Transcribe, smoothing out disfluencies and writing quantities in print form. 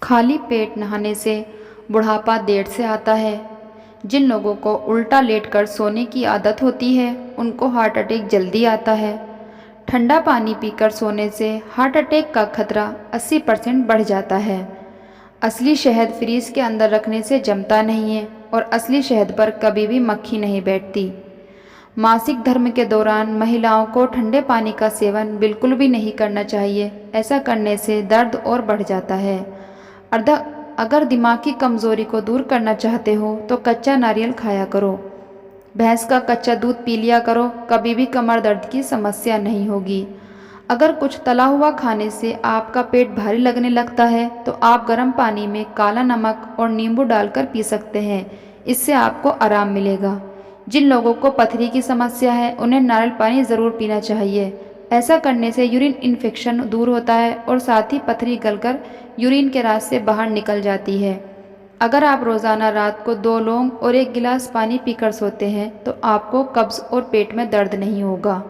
खाली पेट नहाने से बुढ़ापा देर से आता है। जिन लोगों को उल्टा लेटकर सोने की आदत होती है उनको हार्ट अटैक जल्दी आता है। ठंडा पानी पीकर सोने से हार्ट अटैक का खतरा 80% बढ़ जाता है। असली शहद फ्रीज के अंदर रखने से जमता नहीं है और असली शहद पर कभी भी मक्खी नहीं बैठती। मासिक धर्म के दौरान महिलाओं को ठंडे पानी का सेवन बिल्कुल भी नहीं करना चाहिए। ऐसा करने से दर्द और बढ़ जाता है। अर्ध अगर दिमाग की कमज़ोरी को दूर करना चाहते हो तो कच्चा नारियल खाया करो। भैंस का कच्चा दूध पी लिया करो, कभी भी कमर दर्द की समस्या नहीं होगी। अगर कुछ तला हुआ खाने से आपका पेट भारी लगने लगता है तो आप गर्म पानी में काला नमक और नींबू डालकर पी सकते हैं। इससे आपको आराम मिलेगा। जिन लोगों को पथरी की समस्या है उन्हें नारियल पानी ज़रूर पीना चाहिए। ऐसा करने से यूरिन इन्फेक्शन दूर होता है और साथ ही पथरी गलकर यूरिन के रास्ते से बाहर निकल जाती है। अगर आप रोज़ाना रात को 2 लौंग और 1 गिलास पानी पीकर सोते हैं तो आपको कब्ज़ और पेट में दर्द नहीं होगा।